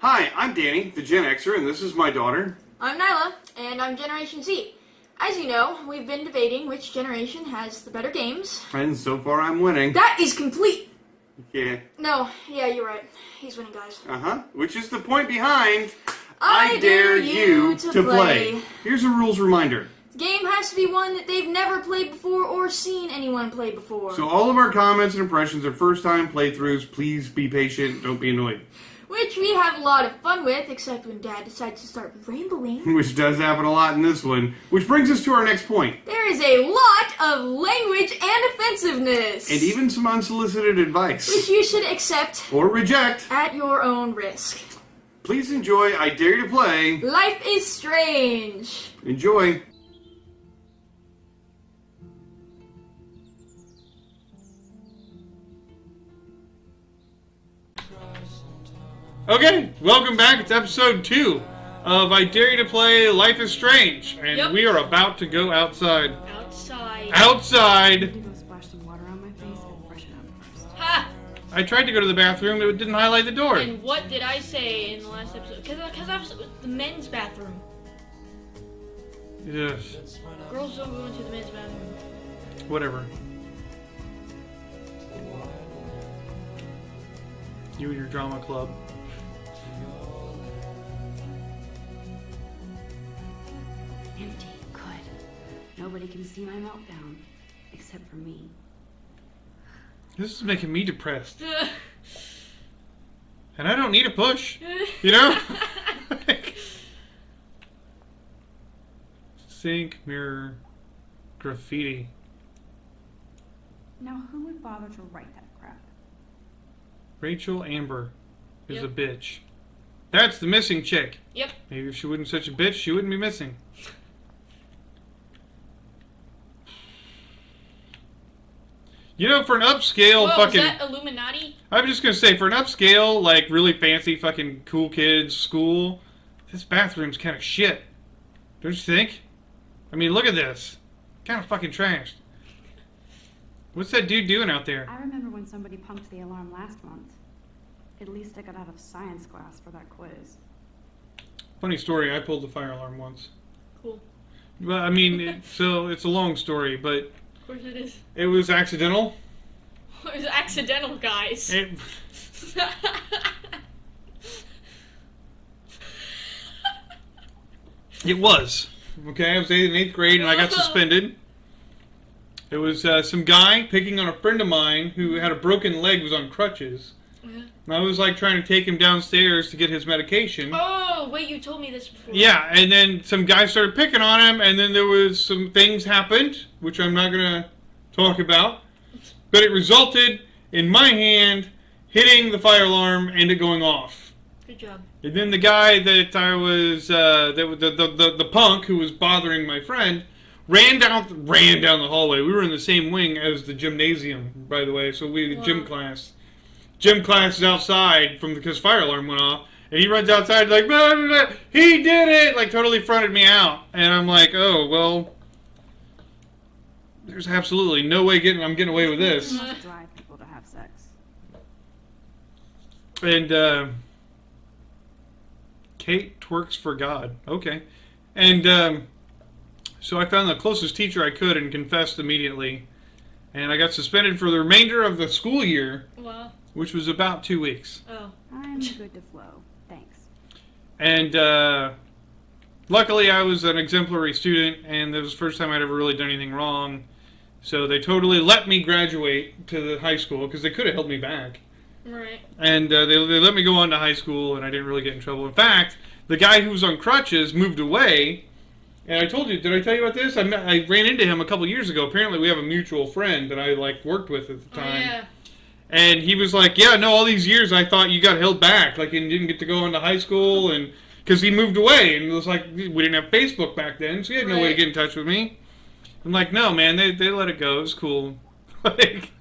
Hi, I'm Danny, the Gen Xer, and this is my daughter. I'm Nyla, and I'm Generation Z. As you know, we've been debating which generation has the better games. And so far I'm winning. That is complete! Yeah. No, yeah, you're right. He's winning, guys. Which is the point behind I dare you to play. Here's a rules reminder. The game has to be one that they've never played before or seen anyone play before. So all of our comments and impressions are first-time playthroughs. Please be patient. Don't be annoyed. Which we have a lot of fun with, except when Dad decides to start rambling. Which does happen a lot in this one. Which brings us to our next point. There is a lot of language and offensiveness. And even some unsolicited advice. Which you should accept. Or reject. At your own risk. Please enjoy I Dare You to Play. Life is Strange. Enjoy. Okay, welcome back. It's episode 2 of I Dare You to Play Life is Strange. And we are about to go outside. Outside! I'm gonna go splash some water on my face and freshen up first. Ha! I tried to go to the bathroom, it didn't highlight the door. And what did I say in the last episode? Because I was the men's bathroom. Yes. Girls don't go into the men's bathroom. Whatever. You and your drama club. Empty. Good. Nobody can see my meltdown. Except for me. This is making me depressed. And I don't need a push. You know? Sink, mirror, graffiti. Now, who would bother to write that crap? Rachel Amber is a Yep. bitch. That's the missing chick. Yep. Maybe if she wasn't such a bitch, she wouldn't be missing. You know, for an upscale Whoa, fucking... is that Illuminati? I'm just gonna say, for an upscale, like, really fancy fucking cool kids school, this bathroom's kind of shit. Don't you think? I mean, look at this. Kind of fucking trashed. What's that dude doing out there? I remember when somebody pumped the alarm last month. At least I got out of science class for that quiz. Funny story, I pulled the fire alarm once. Cool. Well, I mean, it's a long story, but... Of course it is. It was accidental. It was accidental, guys. It was. Okay, I was in 8th grade and I got suspended. It was some guy picking on a friend of mine who had a broken leg, was on crutches. And I was like trying to take him downstairs to get his medication. Oh, wait, you told me this before. Yeah, and then some guy started picking on him, and then there was some things happened, which I'm not going to talk about. But it resulted in my hand hitting the fire alarm and it going off. Good job. And then the guy that I was, the punk who was bothering my friend, ran down the hallway. We were in the same wing as the gymnasium, by the way, so we had gym class. Gym class is outside because fire alarm went off, and he runs outside like, blah, blah, blah. He did it, like totally fronted me out, and I'm like, oh well, there's absolutely no way I'm getting away with this. It must drive people to have sex. And Kate twerks for God. Okay. And so I found the closest teacher I could and confessed immediately. And I got suspended for the remainder of the school year, Wow. which was about 2 weeks. Oh. I'm good to flow. Thanks. And luckily I was an exemplary student, and it was the first time I'd ever really done anything wrong. So they totally let me graduate to the high school, because they could have held me back. Right. And they let me go on to high school, and I didn't really get in trouble. In fact, the guy who was on crutches moved away. And I told you, did I tell you about this? I ran into him a couple years ago. Apparently we have a mutual friend that I worked with at the time. Oh, yeah. And he was like, yeah, no, all these years I thought you got held back. Like, you didn't get to go on to high school. And because he moved away. And it was like, we didn't have Facebook back then, so he had no way to get in touch with me. I'm like, no, man, they let it go. It was cool. Like,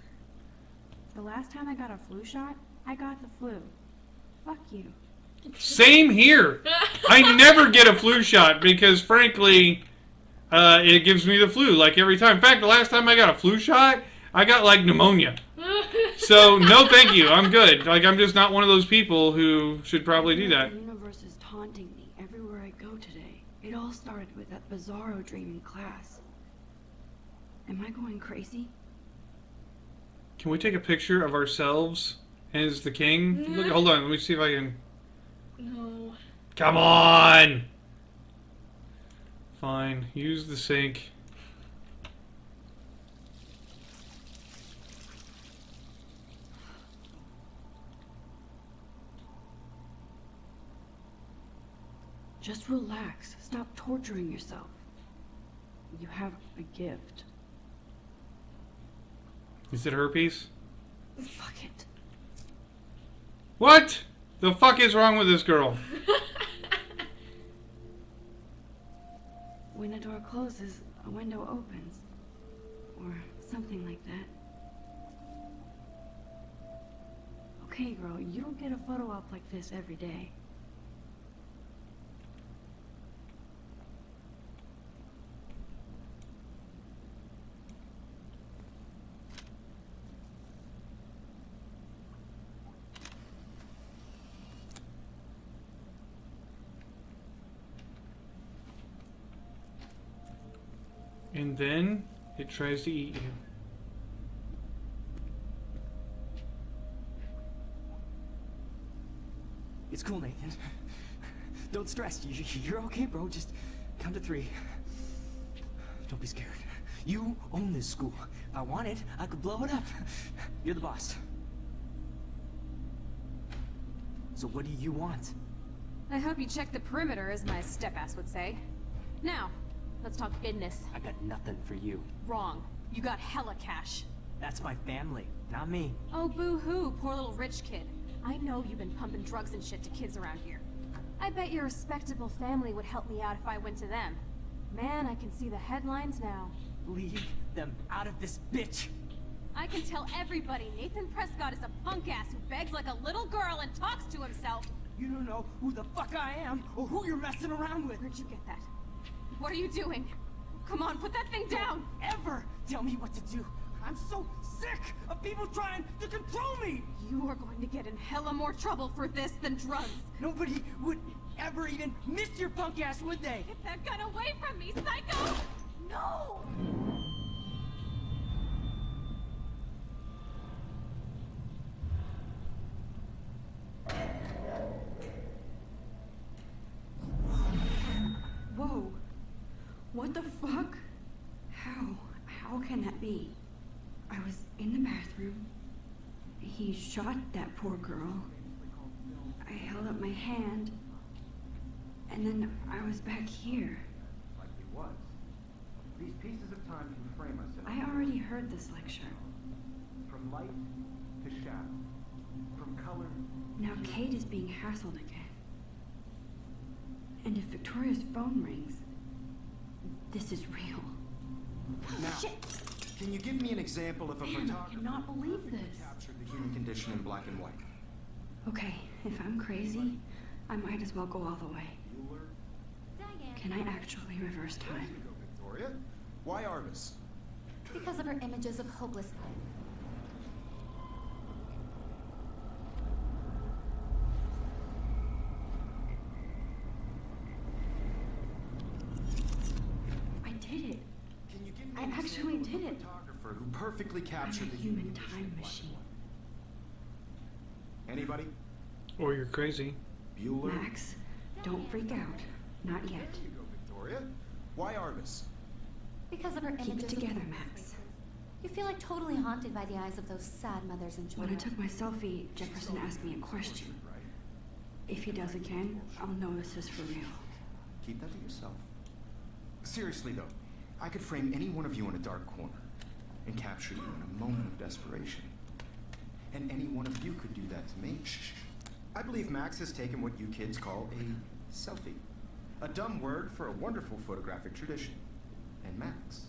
The last time I got a flu shot, I got the flu. Fuck you. same here. I never get a flu shot because, frankly, it gives me the flu like every time. In fact, the last time I got a flu shot, I got like pneumonia. So, no thank you. I'm good. Like, I'm just not one of those people who should probably do that. The universe is taunting me everywhere I go today. It all started with that bizarro dream in class. Am I going crazy? Can we take a picture of ourselves as the king? Look, hold on. Let me see if I can... No. Come on! Fine. Use the sink. Just relax. Stop torturing yourself. You have a gift. Is it herpes? Fuck it. What? The fuck is wrong with this girl? When a door closes, a window opens. Or something like that. Okay, girl, you don't get a photo op like this every day. And then it tries to eat you. It's cool, Nathan. Don't stress. You're okay, bro. Just count to 3. Don't be scared. You own this school. If I wanted, I could blow it up. You're the boss. So what do you want? I hope you check the perimeter, as my step-ass would say. Now, let's talk business. I got nothing for you. Wrong. You got hella cash. That's my family, not me. Oh, boo-hoo, poor little rich kid. I know you've been pumping drugs and shit to kids around here. I bet your respectable family would help me out if I went to them. Man, I can see the headlines now. Leave them out of this bitch. I can tell everybody Nathan Prescott is a punk-ass who begs like a little girl and talks to himself. You don't know who the fuck I am or who you're messing around with. Where'd you get that? What are you doing? Come on, put that thing down! Ever tell me what to do. I'm so sick of people trying to control me. You are going to get in hella more trouble for this than drugs. Nobody would ever even miss your punk ass, would they? Get that gun away from me, psycho! No! Whoa. What the fuck? How can that be? I was in the bathroom. He shot that poor girl. I held up my hand. And then I was back here. Likely was. These pieces of time can frame us in I already heard this lecture. from light to shadow, from color. Now Kate is being hassled again. And if Victoria's phone rings, this is real. Now, Shit! can you give me an example of a Man, I photographer cannot believe who this. captured the human condition in black and white? Okay, if I'm crazy, I might as well go all the way. Bueller? Can I actually reverse There time? you go, Victoria. Why Arvis? Because of her images of hopeless. I did it. Can you give me I an actually example of did a it. photographer who perfectly I'm captured a the human condition time in black and machine. white? Anybody? Or you're crazy. Bueller? Max, don't freak out. Not yet. There you go, Victoria. Why Arvis? Because of her Keep images it together, of Max. You feel like totally haunted by the eyes of those sad mothers and When I children. took my selfie, Jefferson asked me a question. Right? If he does again, I'll know this is for real. Keep that to yourself. Seriously though, I could frame any one of you in a dark corner and capture you in a moment of desperation. And any one of you could do that to me. Shh. I believe Max has taken what you kids call a selfie. A dumb word for a wonderful photographic tradition. And Max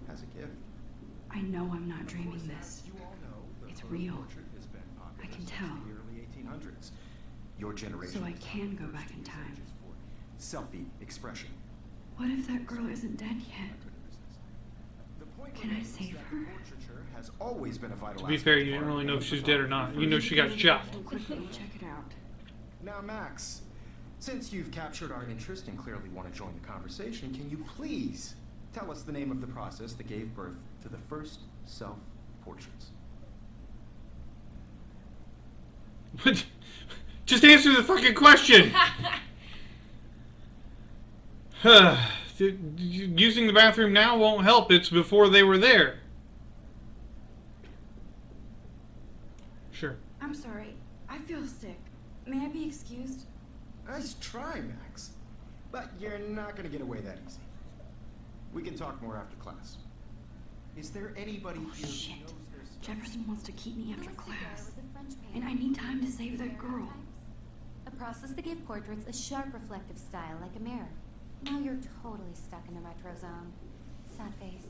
has a gift. I know I'm not dreaming Of course, this. as you all know, the It's photo real. portrait has been popular I can since tell. the early 1800s. Your generation. So I was can the go first back in to use time. images for selfie expression. What if that girl isn't dead yet? The point Can I save her? Portraiture has always been a vital To be aspect fair, of you didn't art really know and if she was dead or not. You know she got Photography. shot. Quickly, check it out. Now, Max, since you've captured our interest and clearly want to join the conversation, can you please tell us the name of the process that gave birth to the first self-portraits? What? Just answer the fucking question! Using the bathroom now won't help. It's before they were there. Sure. I'm sorry. I feel sick. May I be excused? Nice try, Max. But you're not going to get away that easy. We can talk more after class. Is there anybody here who Shit. knows there's... Jefferson wants to keep me after Louis Daguerre class. was a French And I painter. need time to save that girl. A process that gave portraits a sharp reflective style like a mirror. Now you're totally stuck in the retro zone. Sad face.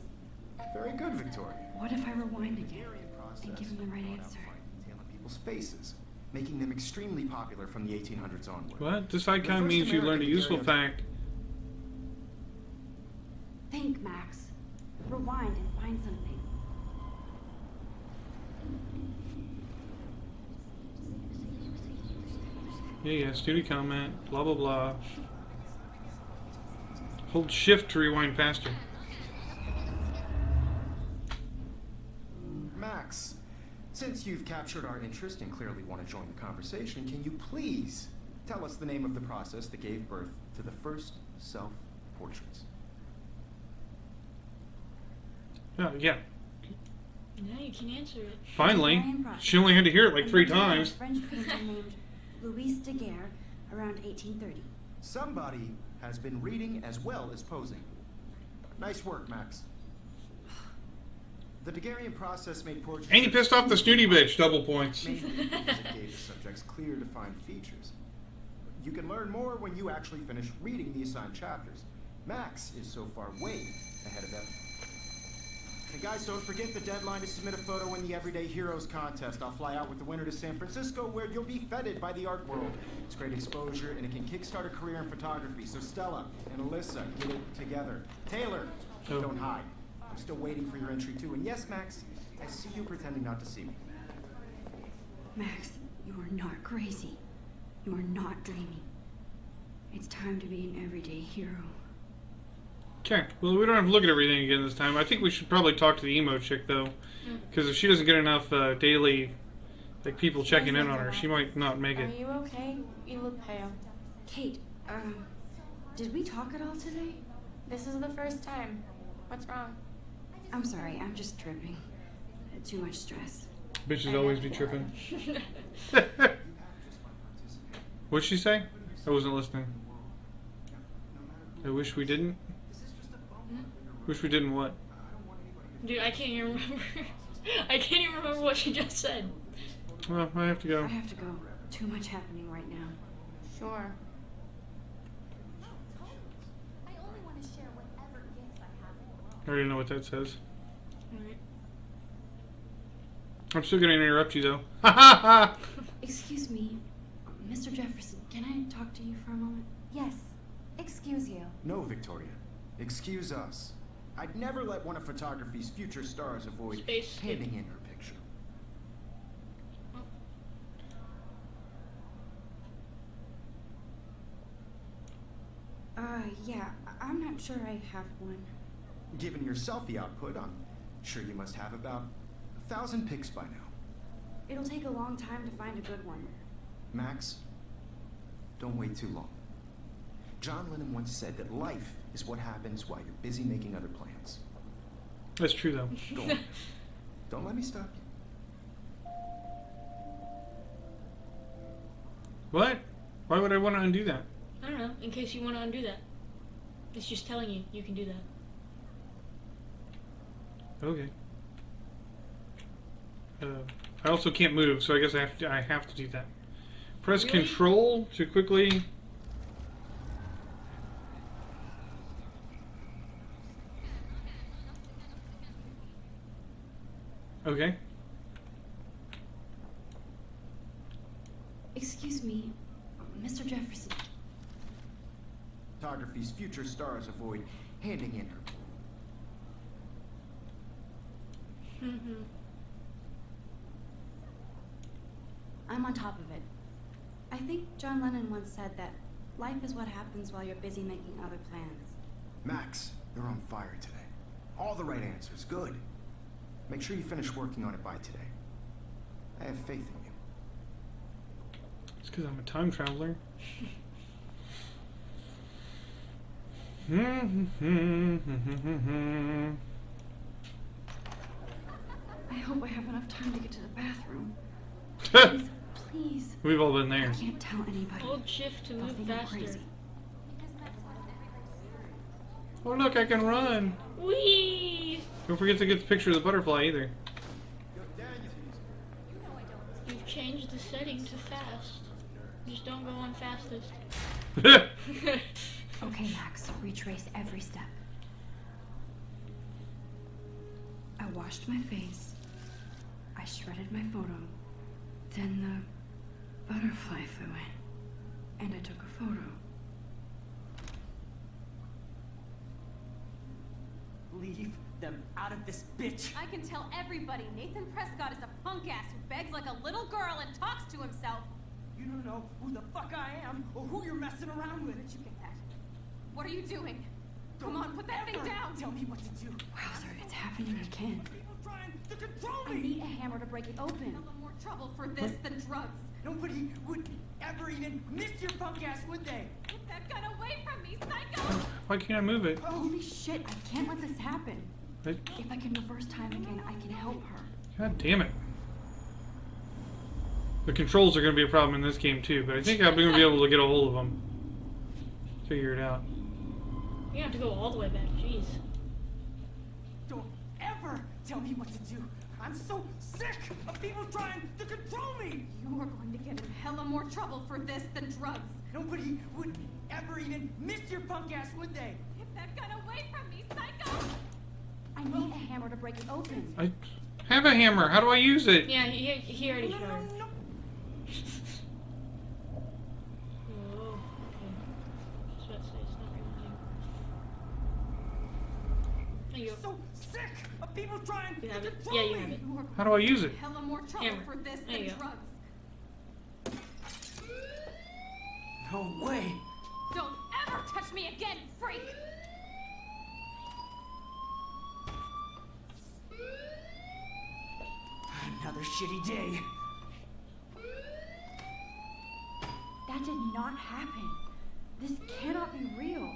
Very good, Victoria. What if I rewind again Hungarian process and give him the right brought out answer? fine detail in people's faces, making them extremely popular from the 1800s onward. What? This icon The first means you learned a American useful daguerreotype- fact. Think, Max. Rewind and find something. Yeah, student comment, blah blah blah. Hold shift to rewind faster. Max, since you've captured our interest and clearly want to join the conversation, can you please tell us the name of the process that gave birth to the first self-portraits? Yeah. Now you can answer it. Finally. Hungarian process. She only had to hear it like 3 Invented by a times. French painter named Louis Daguerre around 1830. Somebody has been reading as well as posing. Nice work, Max. The Daguerrean process made portraits... And you pissed off the snooty bitch. Double points. mainly because it gave the subjects clear, defined features. You can learn more when you actually finish reading the assigned chapters. Max is so far way ahead of everyone. And guys, don't forget the deadline to submit a photo in the Everyday Heroes contest. I'll fly out with the winner to San Francisco, where you'll be feted by the art world. It's great exposure, and it can kickstart a career in photography. So Stella and Alyssa, get it together. Taylor, Oh. don't hide. I'm still waiting for your entry, too. And yes, Max, I see you pretending not to see me. Max, you are not crazy. You are not dreaming. It's time to be an everyday hero. Okay, well, we don't have to look at everything again this time. I think we should probably talk to the emo chick, though. Because if she doesn't get enough daily people checking in on her, she might not make Are it. you okay? You look pale. Kate, did we talk at all today? This is the first time. What's wrong? I'm sorry, I'm just tripping. Too much stress. Bitches always be tripping. What'd she say? I wasn't listening. I wish we didn't. Wish we didn't what? Dude, I can't even remember. I can't even remember what she just said. Well, I have to go. I have to go. Too much happening right now. Sure. I only want to share whatever gifts I have in the world. I already know what that says. Alright. I'm still gonna interrupt you though. Ha ha ha! Excuse me, Mr. Jefferson, can I talk to you for a moment? Yes. Excuse you. No, Victoria. Excuse us. I'd never let one of photography's future stars avoid Space skip. handing in her picture. Yeah, I'm not sure I have one. Given your selfie output, I'm sure you must have about 1,000 pics by now. It'll take a long time to find a good one. Max, don't wait too long. John Lennon once said that life is what happens while you're busy making other plans. That's true though. Go on. Don't let me stop you. What? Why would I want to undo that? I don't know, in case you want to undo that. It's just telling you you can do that. Okay. I also can't move, so I guess I have to do that. Press Really? Control to quickly. Okay. Excuse me, Mr. Jefferson. Photography's future stars avoid handing in her. I'm on top of it. I think John Lennon once said that life is what happens while you're busy making other plans. Max, you're on fire today. All the right answers. Good. Make sure you finish working on it by today. I have faith in you. It's because I'm a time traveler. I hope I have enough time to get to the bathroom. Please, please. We've all been I there. can't tell anybody. Hold shift to They'll move think I'm faster. crazy. Oh look, I can run. Whee! Don't forget to get the picture of the butterfly either. You've changed the setting to fast. Just don't go on fastest. Okay, Max, retrace every step. I washed my face. I shredded my photo. Then the butterfly flew in. And I took a photo. Leave them out of this bitch. I can tell everybody Nathan Prescott is a punk ass who begs like a little girl and talks to himself. You don't know who the fuck I am or who you're messing around with. Where did you get that? What are you doing? Come on, put that thing Ever down! Tell me what to do. Wowzer, it's happening again. People trying to control I me. need a hammer to break it open. Hella more trouble for this than drugs. Nobody would ever even miss your punk ass, would they? Get that gun away from me, psycho! Why can't I move it? Holy shit, I can't let this happen. I- If I can reverse time again, I can help her. God damn it. The controls are going to be a problem in this game too, but I think I'm going to be able to get a hold of them. Figure it out. You have to go all the way back. Jeez. Don't ever tell me what to do. I'm so sick of people trying to control me. You are going to get in hella more trouble for this than drugs. Nobody would ever even miss your punk ass, would they? Get that gun away from me, psycho! I need a hammer to break it open. I have a hammer. How do I use it? Yeah, he already showed her. No. Whoa, okay. Just about to say, it's not reloading. There you go. So sick of people trying You to have it. control Yeah, you me. have it. You are How do I use it? hella more trouble Hammer. for this There than you go. drugs. No way. Don't ever touch me again, freak! Another shitty day. That did not happen. This cannot be real.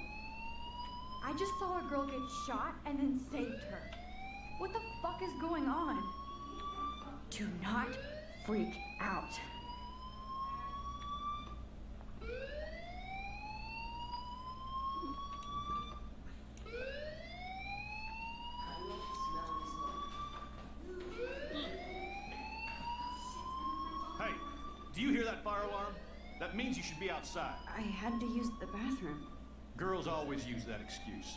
I just saw a girl get shot and then saved her. What the fuck is going on? Do not freak out. Hey, do you hear that fire alarm? That means you should be outside. I had to use the bathroom. Girls always use that excuse.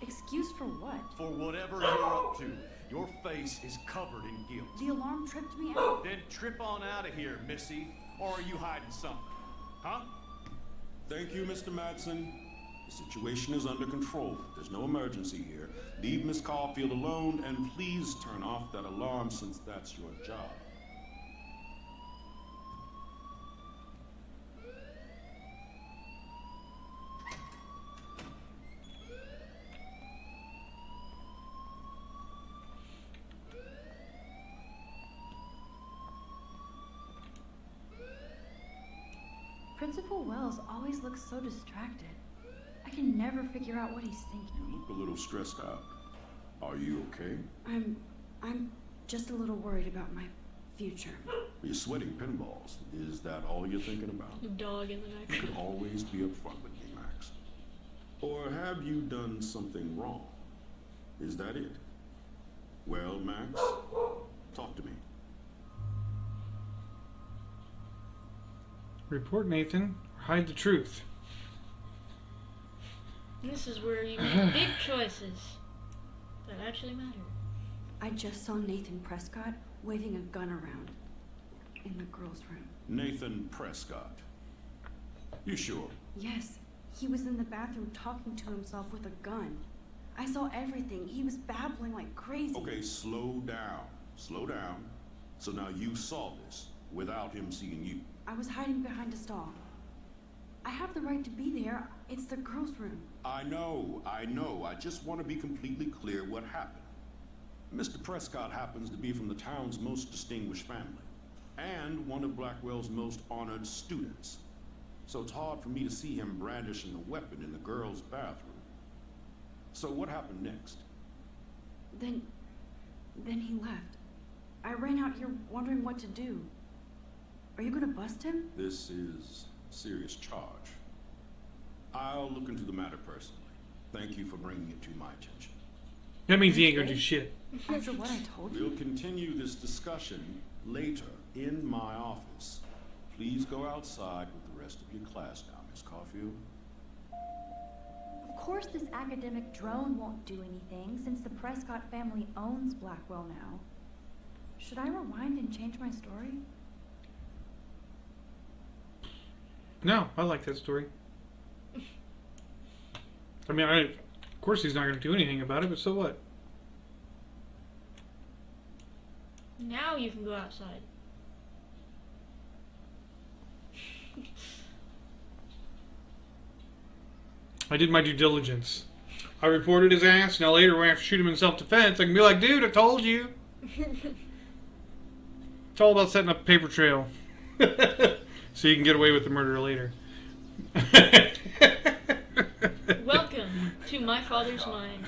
Excuse for what? For whatever you're up to, your face is covered in guilt. The alarm tripped me out. Then trip on out of here, Missy. Or are you hiding something? Huh? Thank you, Mr. Madsen. The situation is under control. There's no emergency here. Leave Miss Caulfield alone, and please turn off that alarm since that's your job. Principal Wells always looks so distracted. I can never figure out what he's thinking. You look a little stressed out. Are you okay? I'm just a little worried about my future. You're sweating pinballs. Is that all you're thinking about? The dog in the You neck. can always be upfront with me, Max. Or have you done something wrong? Is that it? Well, Max, talk to me. Report Nathan, or hide the truth. This is where you make big choices that actually matter. I just saw Nathan Prescott waving a gun around in the girls' room. Nathan Prescott. You sure? Yes, he was in the bathroom talking to himself with a gun. I saw everything. He was babbling like crazy. Okay, slow down. Slow down. So now you saw this without him seeing you. I was hiding behind a stall. I have the right to be there. It's the girls' room. I know. I just want to be completely clear what happened. Mr. Prescott happens to be from the town's most distinguished family, and one of Blackwell's most honored students. So it's hard for me to see him brandishing a weapon in the girls' bathroom. So what happened next? Then he left. I ran out here wondering what to do. Are you gonna bust him? This is a serious charge. I'll look into the matter personally. Thank you for bringing it to my attention. That means he ain't gonna do shit. After what I told you? We'll continue this discussion later in my office. Please go outside with the rest of your class now, Miss Caulfield. Of course this academic drone won't do anything since the Prescott family owns Blackwell now. Should I rewind and change my story? No, I like that story. I mean, of course he's not going to do anything about it, but so what? Now you can go outside. I did my due diligence. I reported his ass. Now later when I have to shoot him in self-defense, I can be like, dude, I told you. It's all about setting up a paper trail. So you can get away with the murder later. Welcome to my father's mind.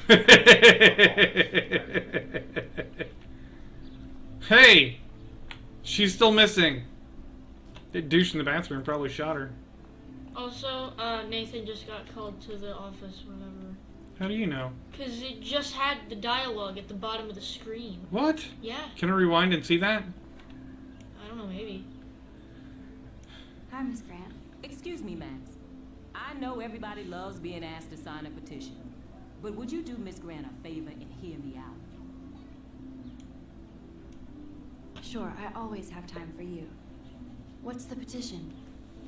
Hey! She's still missing. That douche in the bathroom probably shot her. Also, Nathan just got called to the office, whatever. How do you know? Because it just had the dialogue at the bottom of the screen. What? Yeah. Can I rewind and see that? I don't know, maybe. Hi, Miss Grant. Excuse me, Max. I know everybody loves being asked to sign a petition, but would you do Miss Grant a favor and hear me out? Sure, I always have time for you. What's the petition?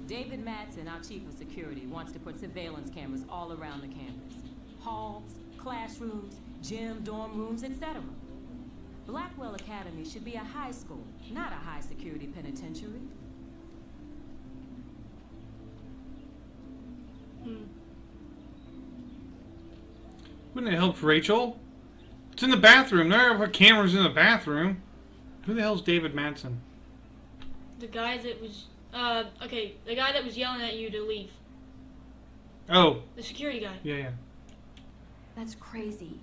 David Madsen, our chief of security, wants to put surveillance cameras all around the campus. Halls, classrooms, gym, dorm rooms, etc. Blackwell Academy should be a high school, not a high-security penitentiary. Wouldn't it help Rachel? It's in the bathroom. There are cameras in the bathroom. Who the hell's David Madsen? The guy that was, okay, the guy that was yelling at you to leave. Oh. The security guy. Yeah. That's crazy.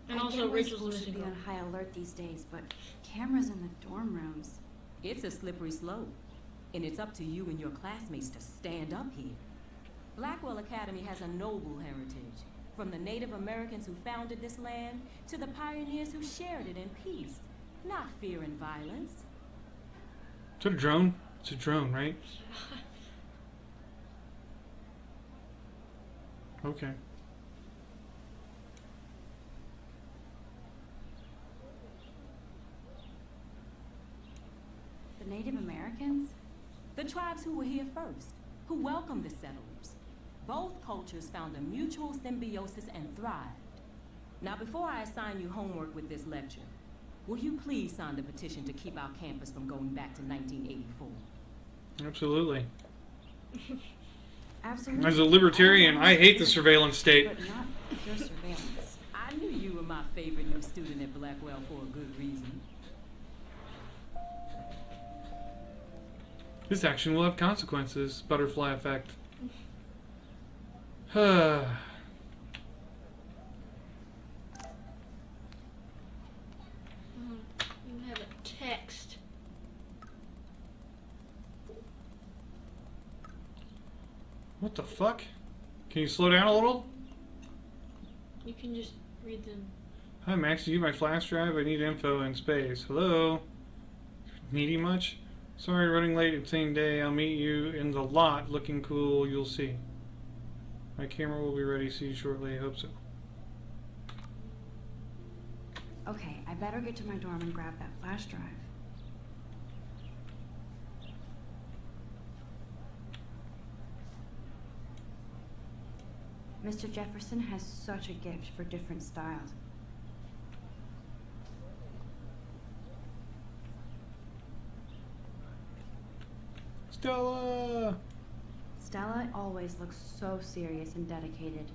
And I also get why Rachel's schools missing should be girl. on high alert these days, but cameras in the dorm rooms. It's a slippery slope, and it's up to you and your classmates to stand up here. Blackwell Academy has a noble heritage, from the Native Americans who founded this land to the pioneers who shared it in peace, not fear and violence. Is that a drone? It's a drone, right? Okay. The Native Americans? The tribes who were here first, who welcomed the settlers. Both cultures found a mutual symbiosis and thrived. Now, before I assign you homework with this lecture, will you please sign the petition to keep our campus from going back to 1984? Absolutely. Absolutely. As a libertarian, I hate the surveillance state. But not your surveillance. I knew you were my favorite new student at Blackwell for a good reason. This action will have consequences. Butterfly effect. You have a text. What the fuck? Can you slow down a little? You can just read them. Hi Max, you need my flash drive? I need info in space. Hello? Needy much? Sorry, running late. It's same day. I'll meet you in the lot. Looking cool. You'll see. My camera will be ready. See you shortly. I hope so. Okay, I better get to my dorm and grab that flash drive. Mr. Jefferson has such a gift for different styles. Stella! Stella always looks so serious and dedicated.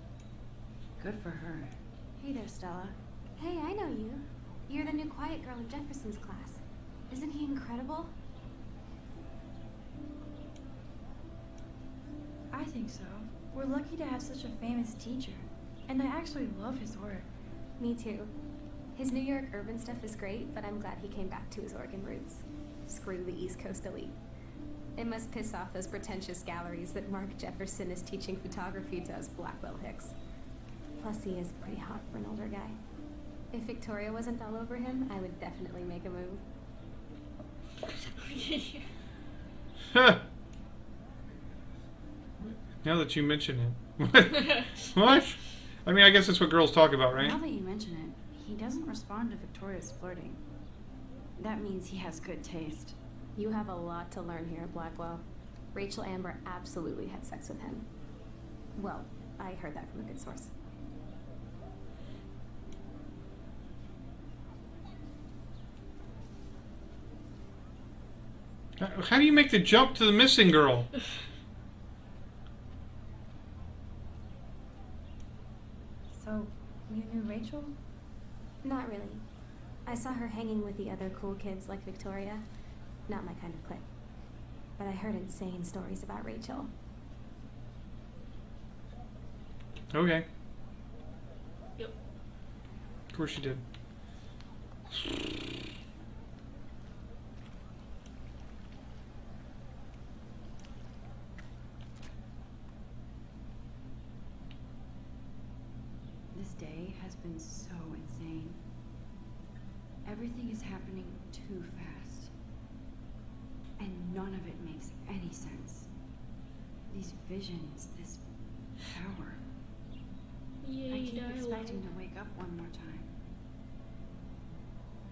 Good for her. Hey there, Stella. Hey, I know you. You're the new quiet girl in Jefferson's class. Isn't he incredible? I think so. We're lucky to have such a famous teacher. And I actually love his work. Me too. His New York urban stuff is great, but I'm glad he came back to his Oregon roots. Screw the East Coast elite. It must piss off those pretentious galleries that Mark Jefferson is teaching photography to us Blackwell Hicks. Plus, he is pretty hot for an older guy. If Victoria wasn't all over him, I would definitely make a move. Huh. Now that you mention it. What? I mean, I guess that's what girls talk about, right? Now that you mention it, he doesn't respond to Victoria's flirting. That means he has good taste. You have a lot to learn here, Blackwell. Rachel Amber absolutely had sex with him. Well, I heard that from a good source. How do you make the jump to the missing girl? So, you knew Rachel? Not really. I saw her hanging with the other cool kids like Victoria. Not my kind of clique. But I heard insane stories about Rachel. Okay. Yep. Of course you did. This day has been so insane. Everything is happening too fast. And none of it makes any sense. These visions, this power. I keep expecting to wake up one more time.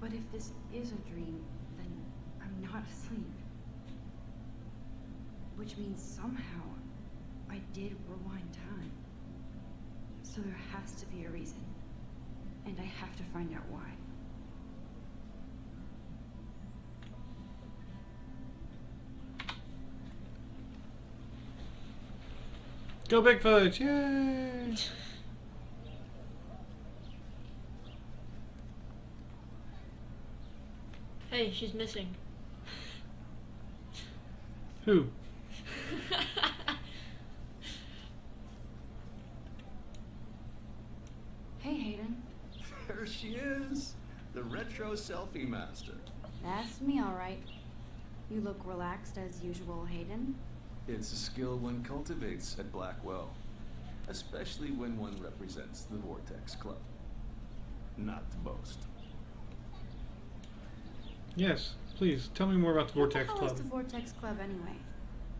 But if this is a dream, then I'm not asleep. Which means somehow I did rewind time. So there has to be a reason. And I have to find out why. Go Bigfoot! Yay! Hey, she's missing. Who? Hey, Hayden. There she is, the retro selfie master. That's me, all right. You look relaxed as usual, Hayden. It's a skill one cultivates at Blackwell, especially when one represents the Vortex Club. Not to boast. Yes, please, tell me more about the Vortex What the hell Club. is the Vortex Club anyway?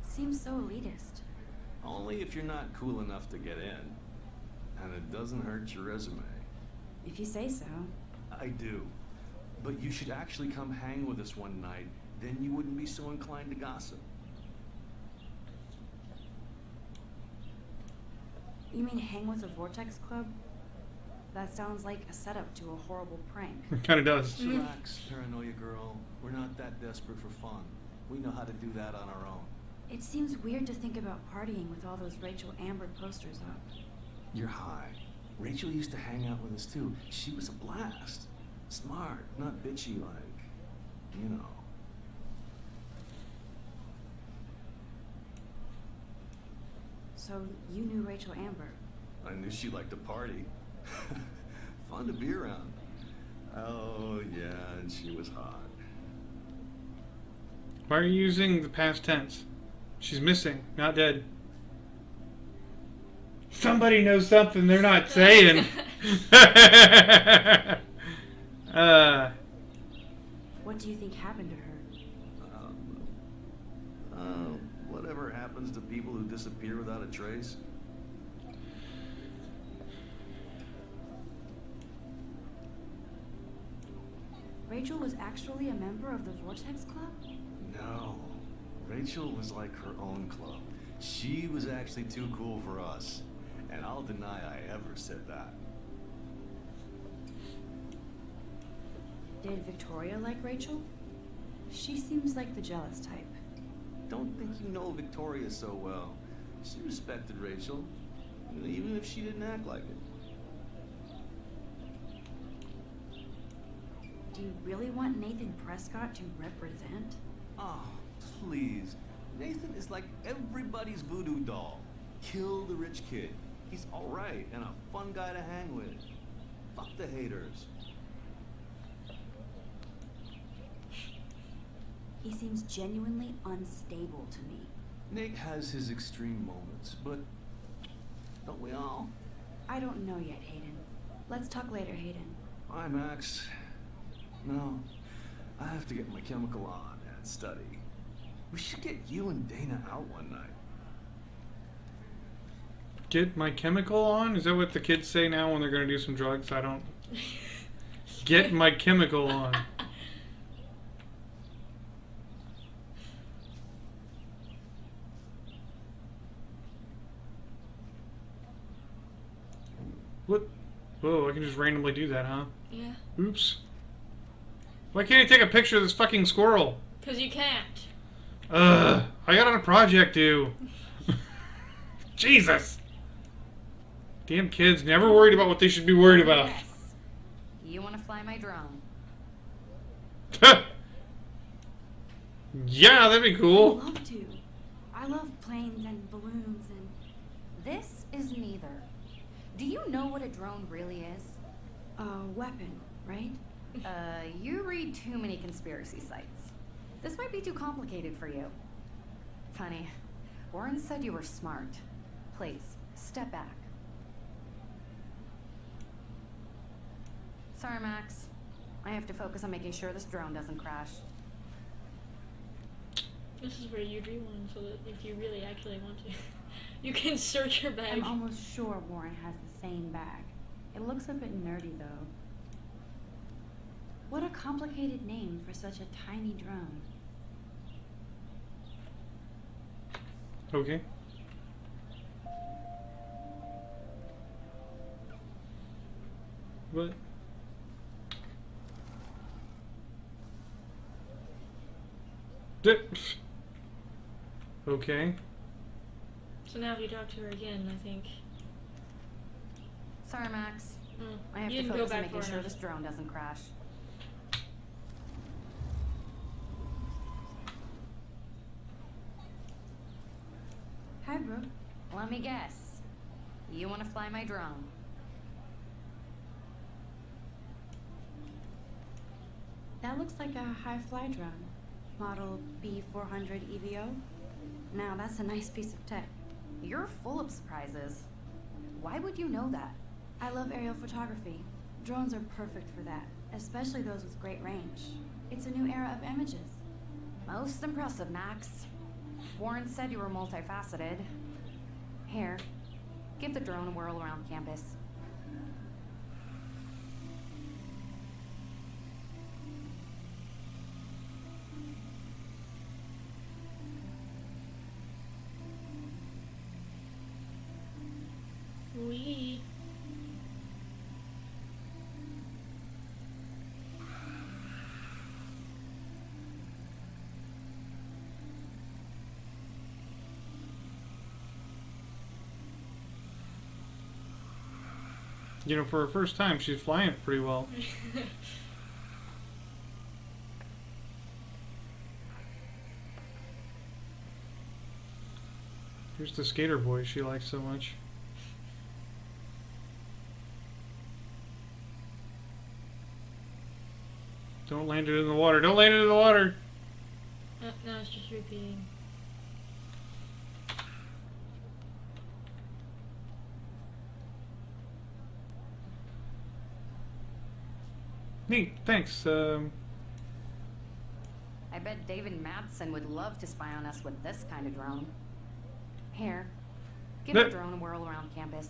It seems so elitist. Only if you're not cool enough to get in. And it doesn't hurt your resume. If you say so. I do. But you should actually come hang with us one night, then you wouldn't be so inclined to gossip. You mean hang with the Vortex Club? That sounds like a setup to a horrible prank. It kind of does. Relax, paranoia girl. We're not that desperate for fun. We know how to do that on our own. It seems weird to think about partying with all those Rachel Amber posters up. You're high. Rachel used to hang out with us too. She was a blast. Smart, not bitchy like, you know. So you knew Rachel Amber? I knew she liked to party. Fun to be around. Oh, yeah, and she was hot. Why are you using the past tense? She's missing, not dead. Somebody knows something they're not saying. What do you think happened to her? Whatever happens to people who disappear without a trace. Rachel was actually a member of the Vortex Club? No. Rachel was like her own club. She was actually too cool for us. And I'll deny I ever said that. Did Victoria like Rachel? She seems like the jealous type. Don't think you know Victoria so well. She respected Rachel, even if she didn't act like it. Do you really want Nathan Prescott to represent? Oh, please. Nathan is like everybody's voodoo doll. Kill the rich kid. He's alright and a fun guy to hang with. Fuck the haters. He seems genuinely unstable to me. Nate has his extreme moments, but don't we all? I don't know yet, Hayden. Let's talk later, Hayden. Bye, Max. No, I have to get my chemical on and study. We should get you and Dana out one night. Get my chemical on? Is that what the kids say now when they're going to do some drugs? I don't... Get my chemical on. What? Whoa, I can just randomly do that, huh? Yeah. Oops. Why can't I take a picture of this fucking squirrel? Because you can't. I got on a project due. Jesus. Damn kids, never worried about what they should be worried about. Yes. You want to fly my drone? Yeah, that'd be cool. I'd love to. I love planes and balloons and... This is neither. Do you know what a drone really is? A weapon, right? You read too many conspiracy sites. This might be too complicated for you. Funny. Warren said you were smart. Please, step back. Sorry, Max. I have to focus on making sure this drone doesn't crash. This is where you do one, so that if you really actually want to, you can search your bag. I'm almost sure Warren has the same bag. It looks a bit nerdy, though. What a complicated name for such a tiny drone. Okay. What? Okay. So now if you talk to her again, I think. Sorry, Max. I have You to didn't go focus on back making far sure enough. this drone doesn't crash. Hi, Brooke. Let me guess. You want to fly my drone? That looks like a high-fly drone. Model B400 EVO. Now, that's a nice piece of tech. You're full of surprises. Why would you know that? I love aerial photography. Drones are perfect for that, especially those with great range. It's a new era of images. Most impressive, Max. Warren said you were multifaceted. Here, give the drone a whirl around campus. Wee. You know, for her first time, she's flying it pretty well. Here's the skater boy she likes so much. Don't land it in the water. Don't land it in the water. No, it's just repeating. Neat. Thanks. I bet David Madsen would love to spy on us with this kind of drone. Here, give the drone a whirl around campus.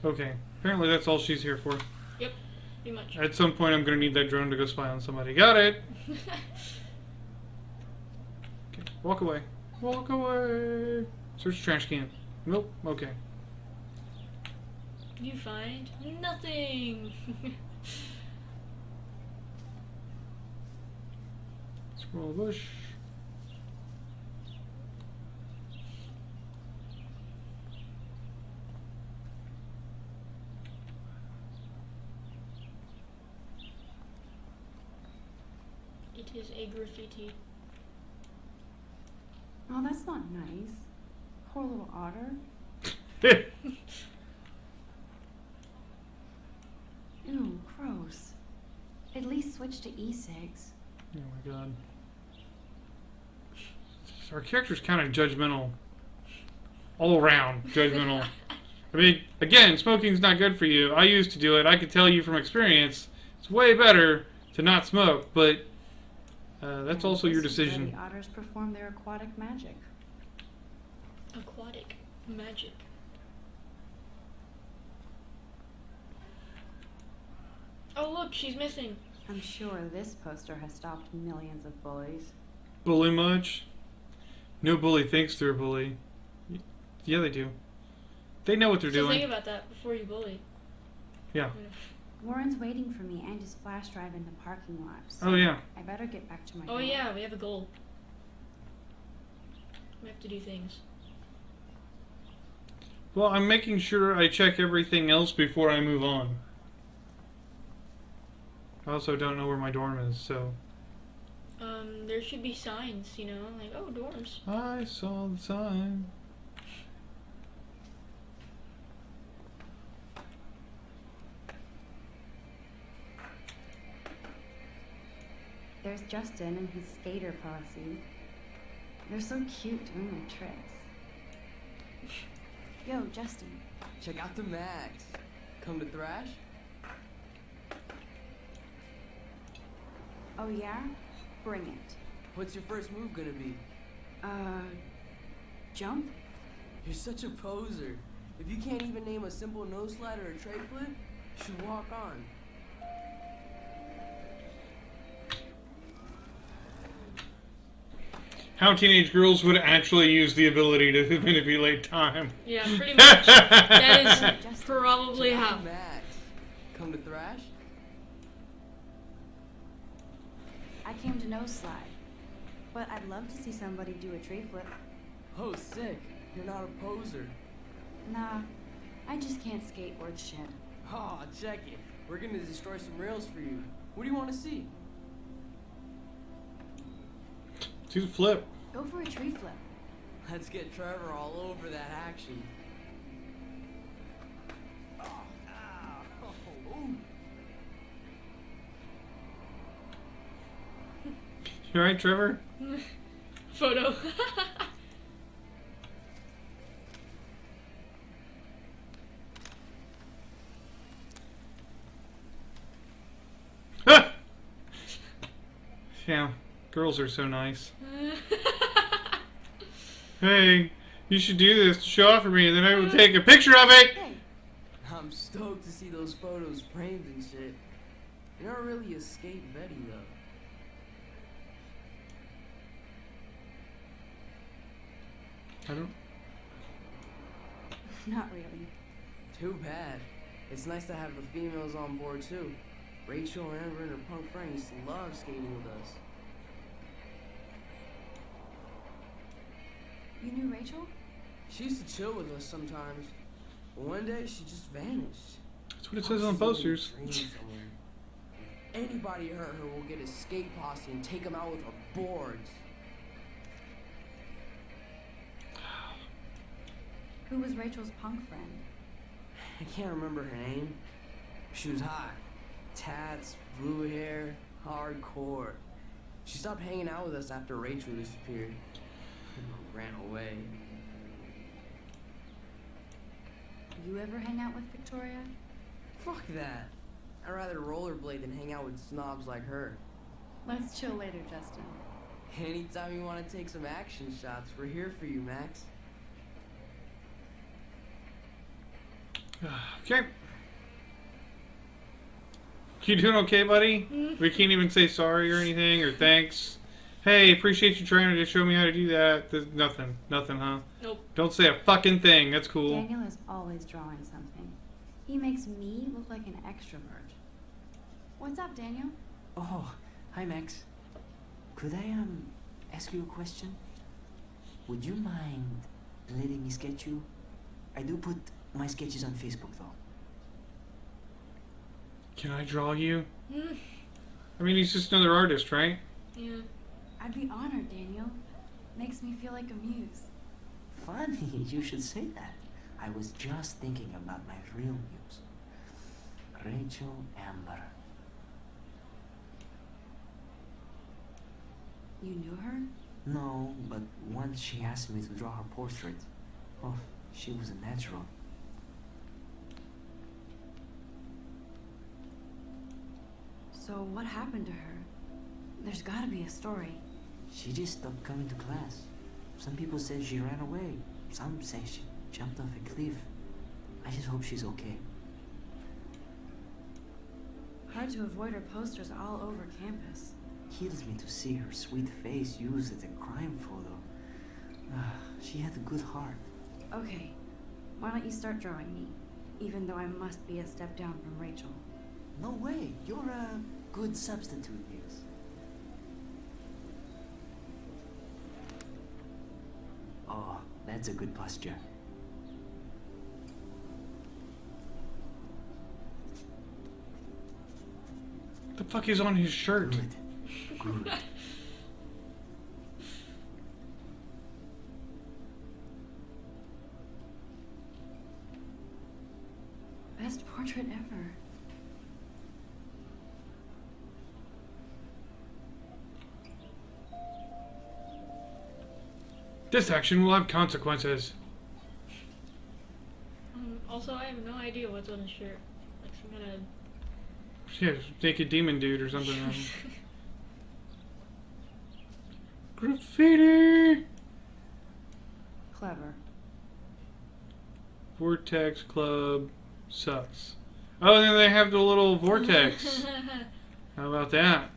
Okay. Apparently that's all she's here for. Yep, pretty much. At some point I'm going to need that drone to go spy on somebody. Got it! Okay. Walk away. Walk away! Search trash can. Nope. Okay. You find nothing. Scroll bush. It is a graffiti. Oh, that's not nice. Poor little otter. Ew, gross. At least switch to e-cigs. Oh my god. Our character's kind of judgmental. All around judgmental. I mean, again, smoking's not good for you. I used to do it. I could tell you from experience, it's way better to not smoke, but that's also your decision. The otters perform their aquatic magic. Aquatic magic. Oh look, she's missing. I'm sure this poster has stopped millions of bullies. Bully much? No bully thinks they're a bully. Yeah, they do. They know what they're So doing. think about that before you bully. Yeah. Warren's waiting for me and his flash drive in the parking lot. So Oh, yeah. I better get back to my Oh dorm. yeah, we have a goal. We have to do things. Well, I'm making sure I check everything else before I move on. I also don't know where my dorm is, so... There should be signs, you know, like, oh, dorms. I saw the sign. There's Justin and his skater posse. They're so cute doing their tricks. Yo, Justin. Check out the Max. Come to thrash? Oh yeah? Bring it. What's your first move gonna be? Jump? You're such a poser. If you can't even name a simple nose slide or a tray flip, you should walk on. How teenage girls would actually use the ability to manipulate time. Yeah, pretty much. That is probably Check out how. the Max. Come to thrash? I came to nose slide. But I'd love to see somebody do a tree flip. Oh, sick. You're not a poser. Nah, I just can't skate worth shit. Oh, check it. We're gonna destroy some rails for you. What do you want to see? Do the flip. Go for a tree flip. Let's get Trevor all over that action. Oh, ow. Ooh. You alright, Trevor? Photo. Yeah, girls are so nice. Hey, you should do this to show off for me, and then I will take a picture of it! Hey, I'm stoked to see those photos framed and shit. You're not really a skate Betty, though. I don't... not really. Too bad. It's nice to have the females on board, too. Rachel, Amber, and her punk friend used to love skating with us. You knew Rachel? She used to chill with us sometimes. But one day, she just vanished. That's what it says on posters. Anybody hurt her will get a skate posse and take them out with our boards. Who was Rachel's punk friend? I can't remember her name. She was hot. Tats, blue hair, hardcore. She stopped hanging out with us after Rachel disappeared. Ran away. You ever hang out with Victoria? Fuck that. I'd rather rollerblade than hang out with snobs like her. Let's chill later, Justin. Anytime you want to take some action shots, we're here for you, Max. Okay. You doing okay, buddy? We can't even say sorry or anything, or thanks. Hey, appreciate you trying to show me how to do that. There's nothing. Nothing, huh? Nope. Don't say a fucking thing. That's cool. Daniel is always drawing something. He makes me look like an extrovert. What's up, Daniel? Oh, hi Max. Could I ask you a question? Would you mind letting me sketch you? I do put my sketches on Facebook though. Can I draw you? I mean, he's just another artist, right? Yeah. I'd be honored, Daniel. Makes me feel like a muse. Funny, you should say that. I was just thinking about my real muse. Rachel Amber. You knew her? No, but once she asked me to draw her portrait. Oh, she was a natural. So what happened to her? There's gotta be a story. She just stopped coming to class. Some people said she ran away. Some say she jumped off a cliff. I just hope she's okay. Hard to avoid her posters all over campus. Kills me to see her sweet face used as a crime photo. She had a good heart. Okay, why don't you start drawing me? Even though I must be a step down from Rachel. No way, you're a good substitute, Muse. Oh, that's a good posture. The fuck is on his shirt? Good. Good. Best portrait ever. This action will have consequences. Also, I have no idea what's on his shirt. Like some kind of... Yeah, naked demon dude or something. Graffiti! Clever. Vortex Club sucks. Oh, then they have the little vortex. How about that?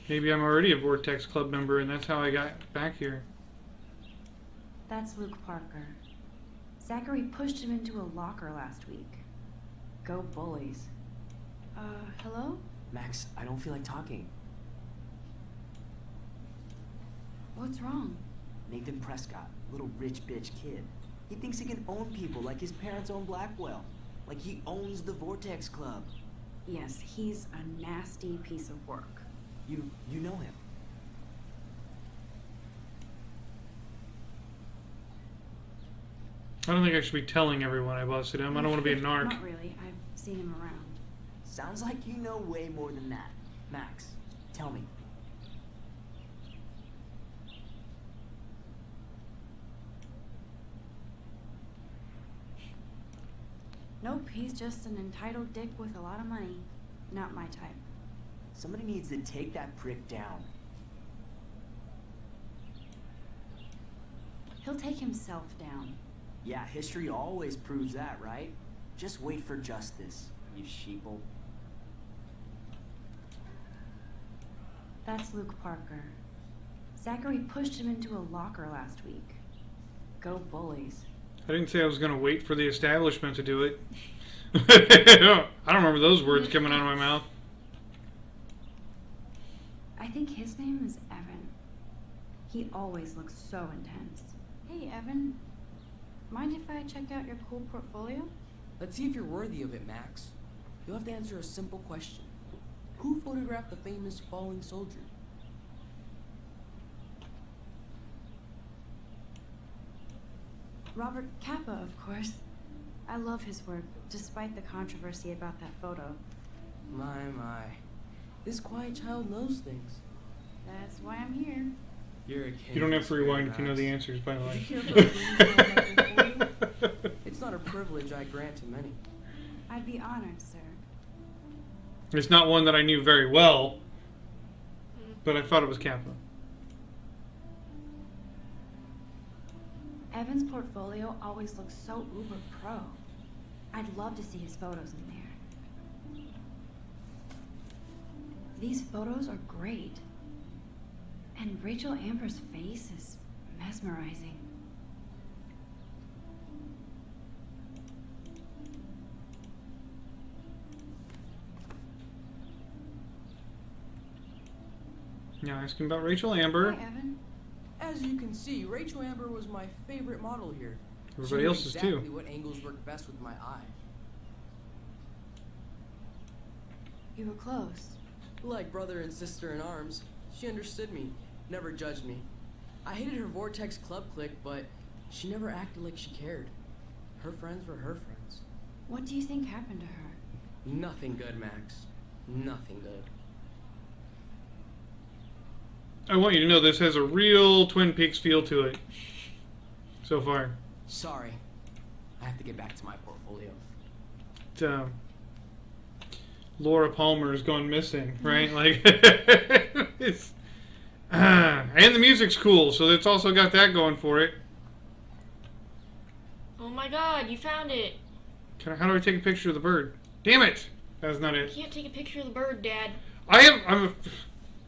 Maybe I'm already a Vortex Club member and that's how I got back here. That's Luke Parker. Zachary pushed him into a locker last week. Go bullies. Hello? Max, I don't feel like talking. What's wrong? Nathan Prescott, little rich bitch kid. He thinks he can own people like his parents own Blackwell. Like he owns the Vortex Club. Yes, he's a nasty piece of work. You know him. I don't think I should be telling everyone I busted him. I don't want to be a narc. Not really. I've seen him around. Sounds like you know way more than that. Max, tell me. Nope, he's just an entitled dick with a lot of money. Not my type. Somebody needs to take that prick down. He'll take himself down. Yeah, history always proves that, right? Just wait for justice, you sheeple. That's Luke Parker. Zachary pushed him into a locker last week. Go bullies. I didn't say I was going to wait for the establishment to do it. I don't remember those words coming out of my mouth. I think his name is Evan. He always looks so intense. Hey, Evan. Mind if I check out your cool portfolio? Let's see if you're worthy of it, Max. You'll have to answer a simple question. Who photographed the famous falling soldier? Robert Capa, of course. I love his work, despite the controversy about that photo. My. This quiet child knows things. That's why I'm here. You're a You don't have to rewind if you know the answers, by the Did way. you care for the reason I have for you? It's not a privilege I grant to many. I'd be honored, sir. It's not one that I knew very well, but I thought it was Kappa. Evan's portfolio always looks so uber pro. I'd love to see his photos in there. These photos are great. And Rachel Amber's face is mesmerizing. Now asking about Rachel Amber. Hi, Evan. As you can see, Rachel Amber was my favorite model here. Everybody She knew else's too. exactly what angles work best with my eye. You were close. Like brother and sister in arms, she understood me, never judged me. I hated her Vortex Club clique, but she never acted like she cared. Her friends were her friends. What do you think happened to her? Nothing good, Max. Nothing good. I want you to know this has a real Twin Peaks feel to it. So far. Sorry. I have to get back to my portfolio. Laura Palmer's gone missing, right? Like, it's, and the music's cool, so it's also got that going for it. Oh my god, you found it. How do I take a picture of the bird? Damn it! That's not You it. can't take a picture of the bird, Dad.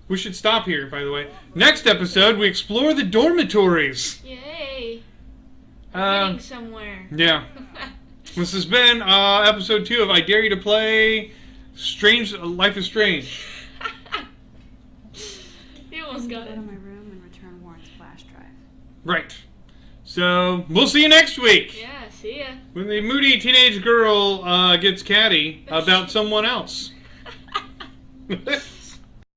We should stop here, by the way. Next episode, we explore the dormitories. Yay. We're getting somewhere. Yeah. This has been episode 2 of I Dare You to Play Life is Strange. You almost got Go it. to my room and return Warren's flash drive. Right. So, we'll see you next week. Yeah, see ya. When the moody teenage girl gets catty about someone else.